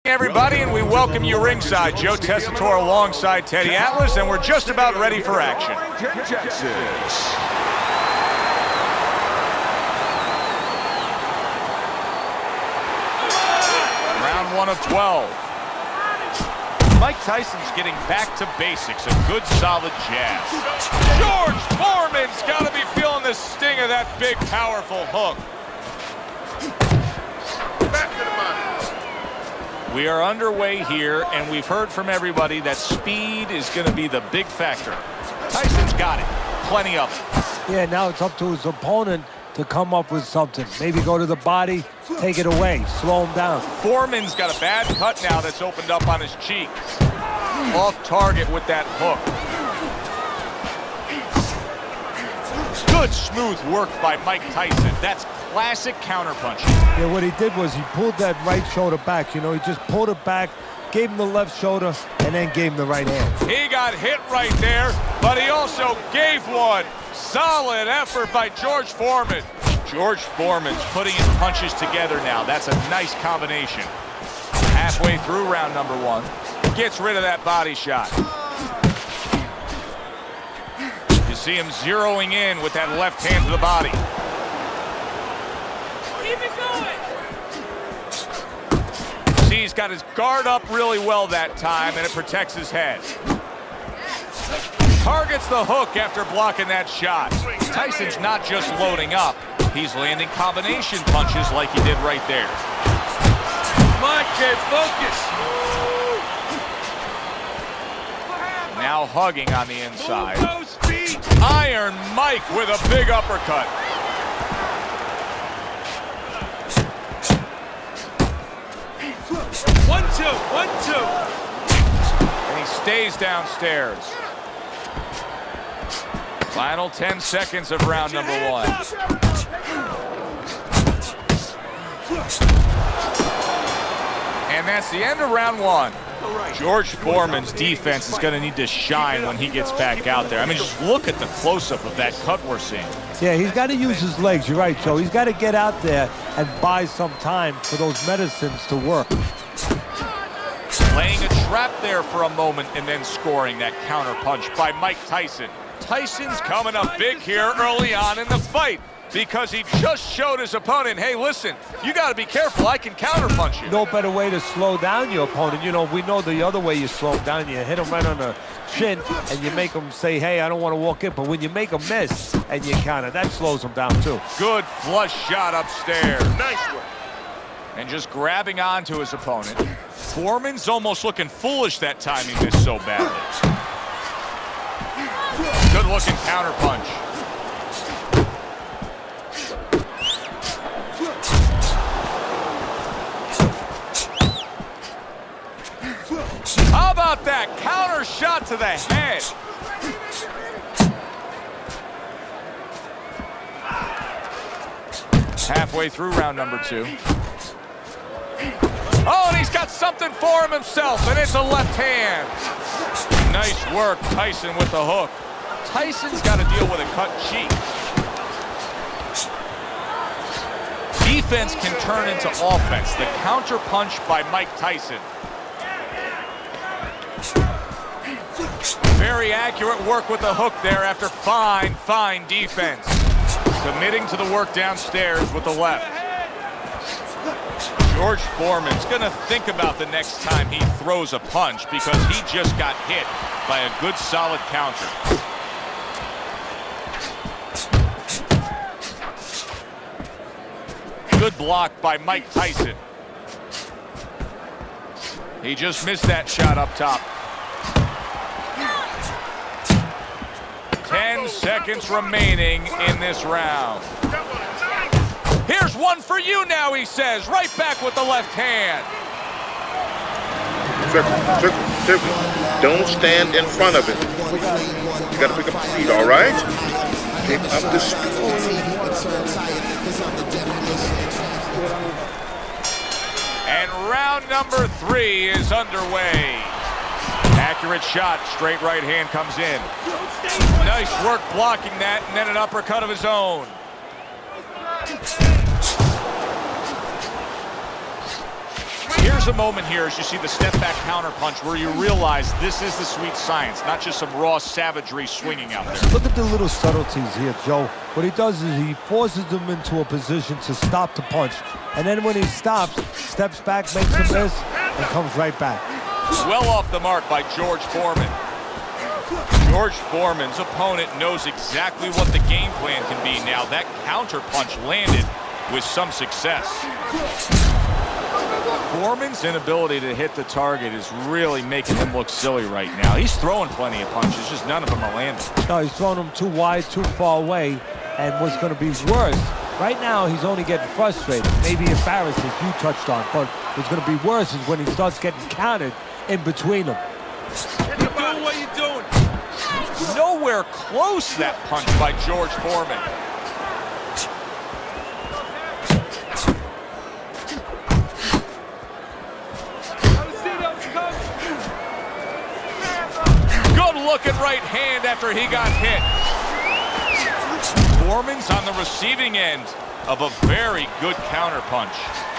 Everybody, and we welcome you ringside. Joe Tessitore alongside Teddy Atlas, and we're just about ready for action. Round 1 of 12. Mike Tyson's getting back to basics, a good solid jab. George Foreman's got to be feeling the sting of that big, powerful hook. Back to the body. We are underway here, and we've heard from everybody that speed is going to be the big factor. Tyson's got it. Plenty of it. Yeah, now it's up to his opponent to come up with something. Maybe go to the body, take it away, slow him down. Foreman's got a bad cut now that's opened up on his cheek. Off target with that hook. Good smooth work by Mike Tyson. That's classic counterpunching. Yeah, what he did was he pulled that right shoulder back. You know, he just pulled it back, gave him the left shoulder, and then gave him the right hand. He got hit right there, but he also gave one. Solid effort by George Foreman. George Foreman's putting his punches together now. That's a nice combination. Halfway through round number 1. Gets rid of that body shot. You see him zeroing in with that left hand to the body. Keep it going. See, he's got his guard up really well that time, and it protects his head. Targets the hook after blocking that shot. Tyson's not just loading up. He's landing combination punches like he did right there. Come on, kid, focus. Now hugging on the inside. Iron Mike with a big uppercut. One, two. And he stays downstairs. Final 10 seconds of round number 1. And that's the end of round 1. George Foreman's defense is going to need to shine when he gets back out there. I mean, just look at the close-up of that cut we're seeing. Yeah, he's got to use his legs. You're right, Joe. He's got to get out there and buy some time for those medicines to work. Laying a trap there for a moment and then scoring that counter punch by Mike Tyson. Tyson's coming up big here early on in the fight because he just showed his opponent, hey, listen, you got to be careful. I can counterpunch you. No better way to slow down your opponent. You know, we know the other way you slow him down. You hit him right on the chin, and you make him say, hey, I don't want to walk in. But when you make him miss and you counter, that slows him down, too. Good flush shot upstairs. Nice one. And just grabbing onto his opponent. Foreman's almost looking foolish that time he missed so badly. Good looking counter punch. How about that counter shot to the head? Halfway through round number 2. Oh, and he's got something for him himself, and it's a left hand. Nice work, Tyson with the hook. Tyson's got to deal with a cut cheek. Defense can turn into offense. The counter punch by Mike Tyson. Very accurate work with the hook there after fine defense. Committing to the work downstairs with the left. George Foreman's going to think about the next time he throws a punch because he just got hit by a good solid counter. Good block by Mike Tyson. He just missed that shot up top. 10 seconds remaining in this round. Here's one for you now, he says. Right back with the left hand. Circle. Don't stand in front of it. You got to pick up the speed, all right? Pick up the speed. And round number 3 is underway. Accurate shot, straight right hand comes in. Nice work blocking that, and then an uppercut of his own. Here's There's a moment here as you see the step-back counter-punch where you realize this is the sweet science, not just some raw savagery swinging out there. Look at the little subtleties here, Joe. What he does is he forces them into a position to stop the punch. And then when he stops, steps back, makes a miss, and comes right back. Well off the mark by George Foreman. George Foreman's opponent knows exactly what the game plan can be now. That counter-punch landed with some success. Foreman's inability to hit the target is really making him look silly right now. He's throwing plenty of punches, just none of them are landing. No, he's throwing them too wide, too far away. And what's going to be worse, right now he's only getting frustrated, maybe embarrassed, as you touched on. But what's going to be worse is when he starts getting countered in between them. You're doing what you're doing. Nowhere close, that punch by George Foreman. Good looking right hand after he got hit. Foreman's on the receiving end of a very good counterpunch.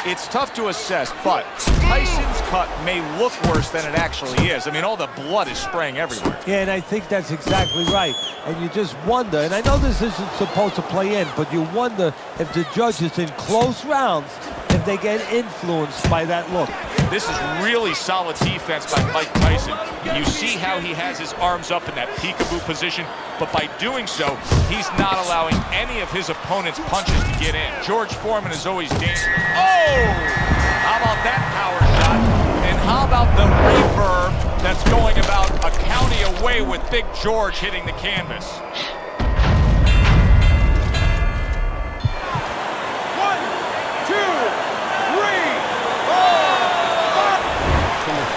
It's tough to assess, but Tyson's cut may look worse than it actually is. I mean, all the blood is spraying everywhere. Yeah, and I think that's exactly right. And you just wonder, and I know this isn't supposed to play in, but you wonder if the judges in close rounds, if they get influenced by that look. This is really solid defense by Mike Tyson. You see how he has his arms up in that peekaboo position, but by doing so, he's not allowing any of his opponent's punches to get in. George Foreman is always dangerous. Oh! How about that power shot? And how about the reverb that's going about a county away with Big George hitting the canvas?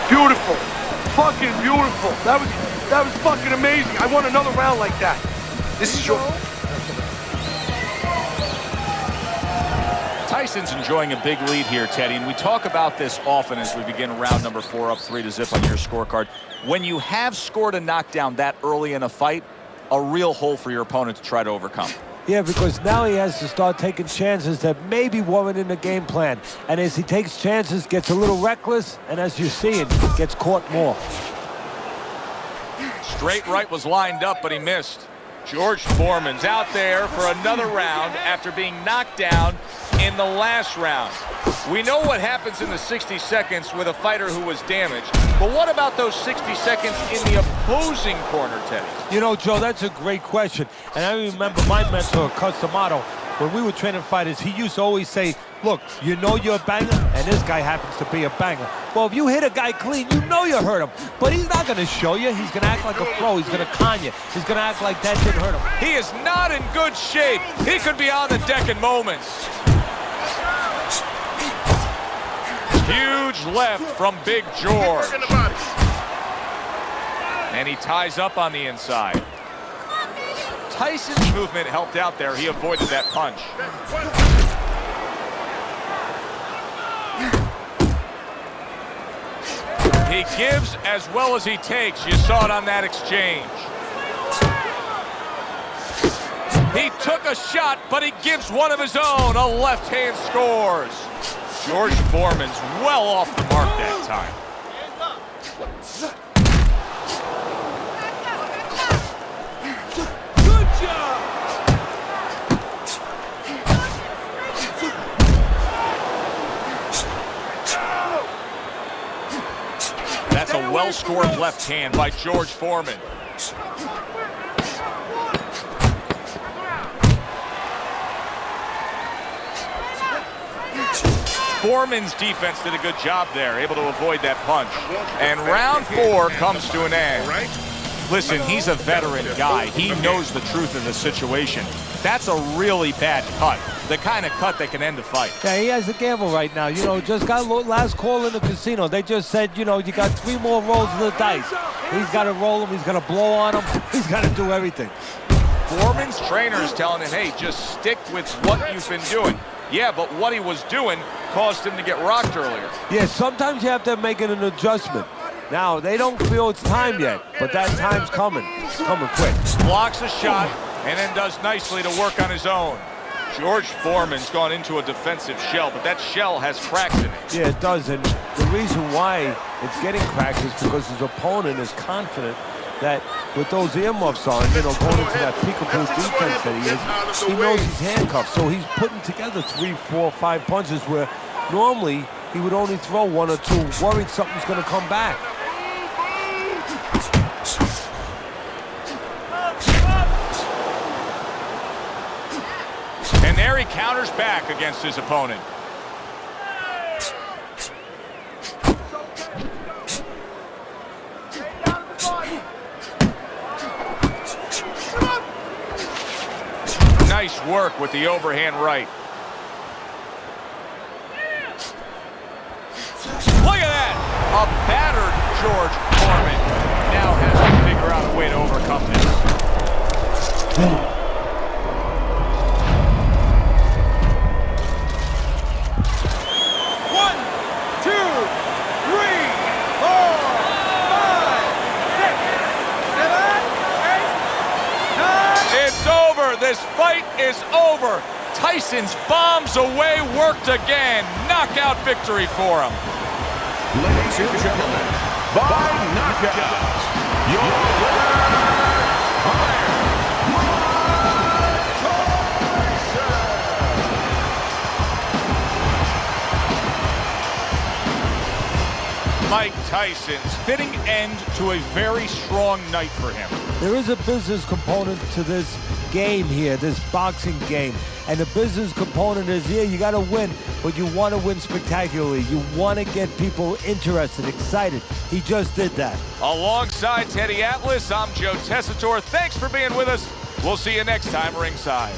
Beautiful. Fucking beautiful. That was fucking amazing. I want another round like that. This is your... Tyson's enjoying a big lead here, Teddy, and we talk about this often as we begin round number 4, up 3-0 on your scorecard. When you have scored a knockdown that early in a fight, a real hole for your opponent to try to overcome. Yeah, because now he has to start taking chances that maybe weren't in the game plan. And as he takes chances, gets a little reckless, and as you're seeing, gets caught more. Straight right was lined up, but he missed. George Foreman's out there for another round after being knocked down in the last round. We know what happens in the 60 seconds with a fighter who was damaged, but what about those 60 seconds in the opposing corner, Teddy? You know, Joe, that's a great question. And I remember my mentor, Customato, when we were training fighters, he used to always say, look, you know you're a banger, and this guy happens to be a banger. Well, if you hit a guy clean, you know you hurt him. But he's not going to show you. He's going to act like a pro. He's going to con you. He's going to act like that didn't hurt him. He is not in good shape. He could be on the deck in moments. Huge left from Big George. And he ties up on the inside. Tyson's movement helped out there. He avoided that punch. He gives as well as he takes. You saw it on that exchange. He took a shot, but he gives one of his own. A left hand scores. George Foreman's well off the mark that time. Good job. That's a well-scored left hand by George Foreman. Foreman's defense did a good job there, able to avoid that punch. And round 4 comes to an end. Listen, he's a veteran guy. He knows the truth of the situation. That's a really bad cut. The kind of cut that can end a fight. Yeah, he has a gamble right now. You know, just got last call in the casino. They just said, you know, you got 3 more rolls of the dice. He's got to roll them. He's got to blow on them. He's got to do everything. Foreman's trainer is telling him, hey, just stick with what you've been doing. Yeah, but what he was doing caused him to get rocked earlier. Yeah, sometimes you have to make an adjustment. Now, they don't feel it's time yet, but that time's coming. It's coming quick. Blocks a shot and then does nicely to work on his own. George Foreman's gone into a defensive shell, but that shell has cracks in it. Yeah, it does, and the reason why it's getting cracked is because his opponent is confident that with those earmuffs on, you know, going into that peekaboo defense that he is, he knows he's handcuffed. So he's putting together 3, 4, 5 punches where normally he would only throw 1 or 2, worried something's going to come back. And there he counters back against his opponent. Nice work with the overhand right. Look at that! A battered George Foreman now has to figure out a way to overcome this. 1, 2, 3, 4, 5, 6, 7, 8, 9. It's over. This fight is over. Tyson's bombs away worked again. Knockout victory for him. Ladies and gentlemen, by knockout, your winner, Mike Tyson's fitting end to a very strong night for him. There is a business component to this game here, this boxing game. And the business component is, yeah, you got to win, but you want to win spectacularly. You want to get people interested, excited. He just did that. Alongside Teddy Atlas, I'm Joe Tessitore. Thanks for being with us. We'll see you next time ringside.